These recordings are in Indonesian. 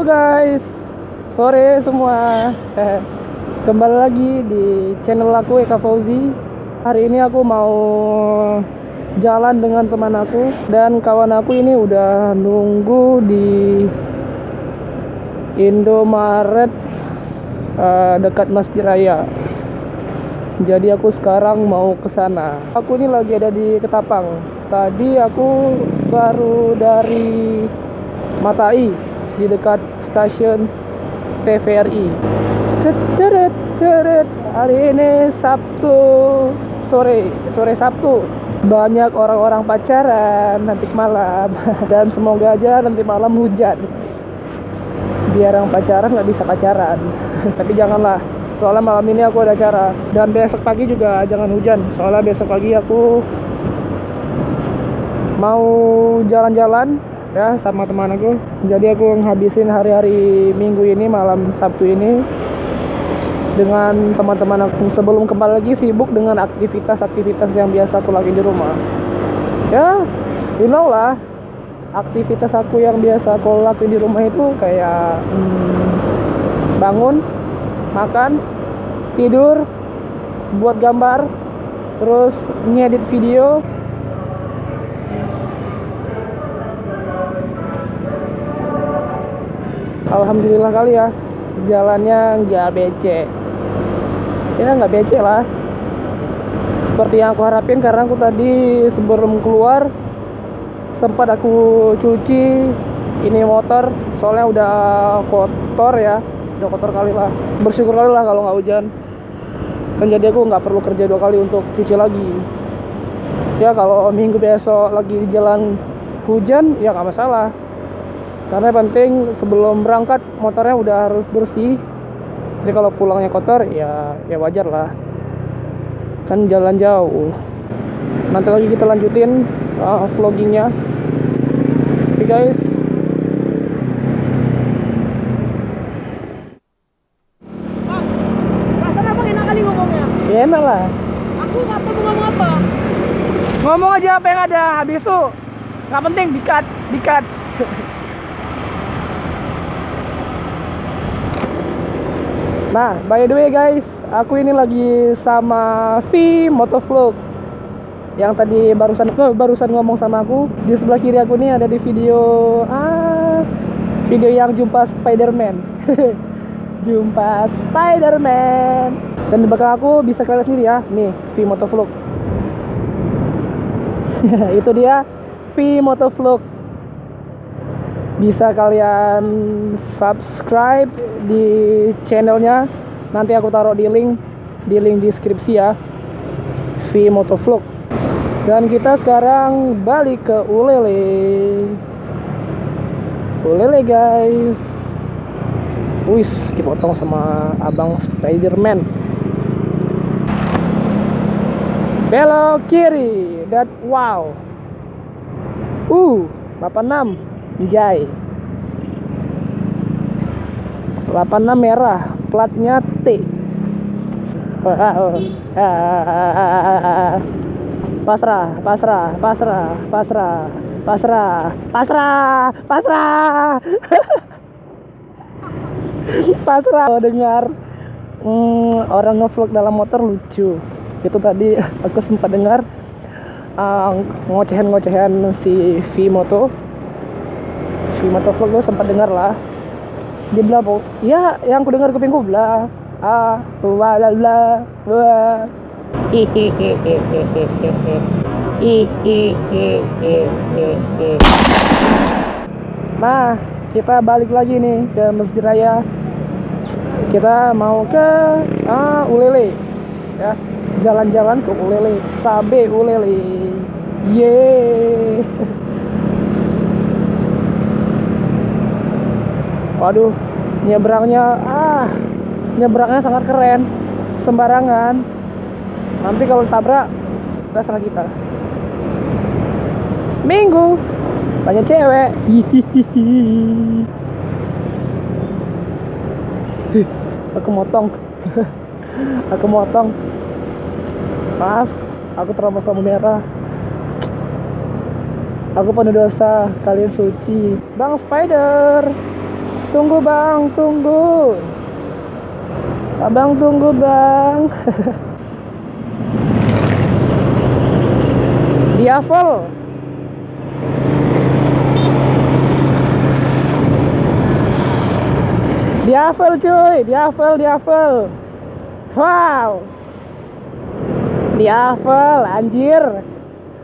guys, sore semua. Kembali lagi di channel aku Eka Fauzi. Hari ini aku mau jalan dengan teman aku dan kawan aku ini udah nunggu di Indomaret dekat Masjid Raya. Jadi aku sekarang mau ke sana. Aku ini lagi ada di Ketapang. Tadi aku baru dari Matai di dekat stasiun TVRI. Hari ini Sabtu sore Sabtu. Banyak orang-orang pacaran nanti malam dan semoga aja nanti malam hujan. Biar yang pacaran nggak bisa pacaran. Tapi janganlah, soalnya malam ini aku ada acara. Dan besok pagi juga jangan hujan, soalnya besok pagi aku mau jalan-jalan ya sama teman aku. Jadi aku ngabisin hari-hari Minggu ini, malam Sabtu ini dengan teman-teman aku. Sebelum kembali lagi sibuk dengan aktivitas-aktivitas yang biasa aku lakuin di rumah. Ya, you know lah, aktivitas aku yang biasa aku lakuin di rumah itu kayak bangun, makan, tidur, buat gambar, terus ngedit video. Alhamdulillah kali ya, jalannya nggak becek. Ya nggak becek lah, seperti yang aku harapin, karena aku tadi sebelum keluar sempat aku cuci ini motor, soalnya udah kotor ya, udah kotor kali lah. Bersyukur kali lah kalau nggak hujan, kan jadi aku nggak perlu kerja 2 kali untuk cuci lagi. Ya kalau minggu besok lagi di jalan hujan ya nggak masalah, karena penting sebelum berangkat motornya udah harus bersih. Jadi kalau pulangnya kotor ya wajar lah, kan jalan jauh. Nanti lagi kita lanjutin vloggingnya. Oke guys, Perasaan abang enak kali ngomongnya. ya enak lah, Aku nggak tahu mau ngomong apa. ngomong aja apa yang ada, habis itu nggak penting di-cut. Nah, by the way guys, aku ini lagi sama V Motovlog yang tadi barusan ngomong sama aku. Di sebelah kiri aku nih ada di video yang jumpa Spider-Man. Jumpa Spider-Man. Dan di belakang aku bisa kalian sendiri ya, nih V Motovlog. Itu dia V Motovlog. Bisa kalian subscribe di channelnya, nanti aku taruh di link deskripsi ya, V Motovlog. Dan kita sekarang balik ke Ulele guys. Wis, dipotong sama abang Spiderman. Belok kiri, that wow. 86 Jai 86 merah, platnya T. Pasrah. Pasrah. Dengar orang ngevlog dalam motor lucu. Itu tadi aku sempat dengar ngocehan si V Motovlog tuh, sempat dengar lah. Dia bilang, ya yang ku dengar kupingku bla Nah, kita balik lagi nih ke Masjid Raya. Kita mau ke Ulele ya, jalan-jalan ke Ulele, Sabe Ulele. Yeay. Waduh, nyebrangnya sangat keren, sembarangan. Nanti kalau tabrak, terserah kita. Minggu banyak cewek. Aku motong. Maaf, aku terlalu lampu merah. Aku penuh dosa, kalian suci. Bang Spider, Tunggu bang, tunggu. Abang tunggu bang. Diavel. Diavel cuy, diavel. Wow. Diavel, anjir.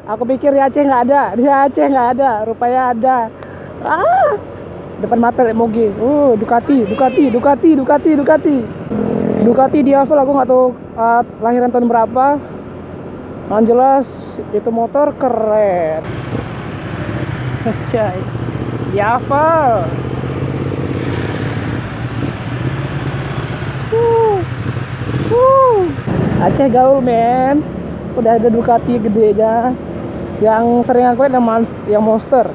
Aku pikir di Aceh nggak ada, rupanya ada. Ah, depan mata moge. Ducati. Ducati Diavel, aku nggak tahu lahiran tahun berapa. Yang jelas itu motor keren. Cai. Diavel. Aceh gaul men. Udah ada Ducati gedenya. Yang sering aku lihat yang Monster.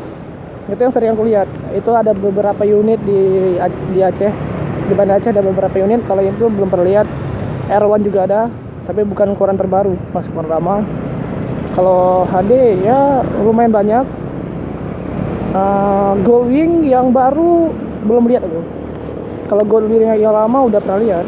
Itu yang sering aku lihat. Itu ada beberapa unit di Aceh. Di Banda Aceh ada beberapa unit. Kalau itu belum pernah lihat. R1 juga ada, tapi bukan ukuran terbaru, masih ukuran lama. Kalau HD ya lumayan banyak. Goldwing yang baru belum lihat aku. Kalau Goldwing yang lama udah pernah lihat.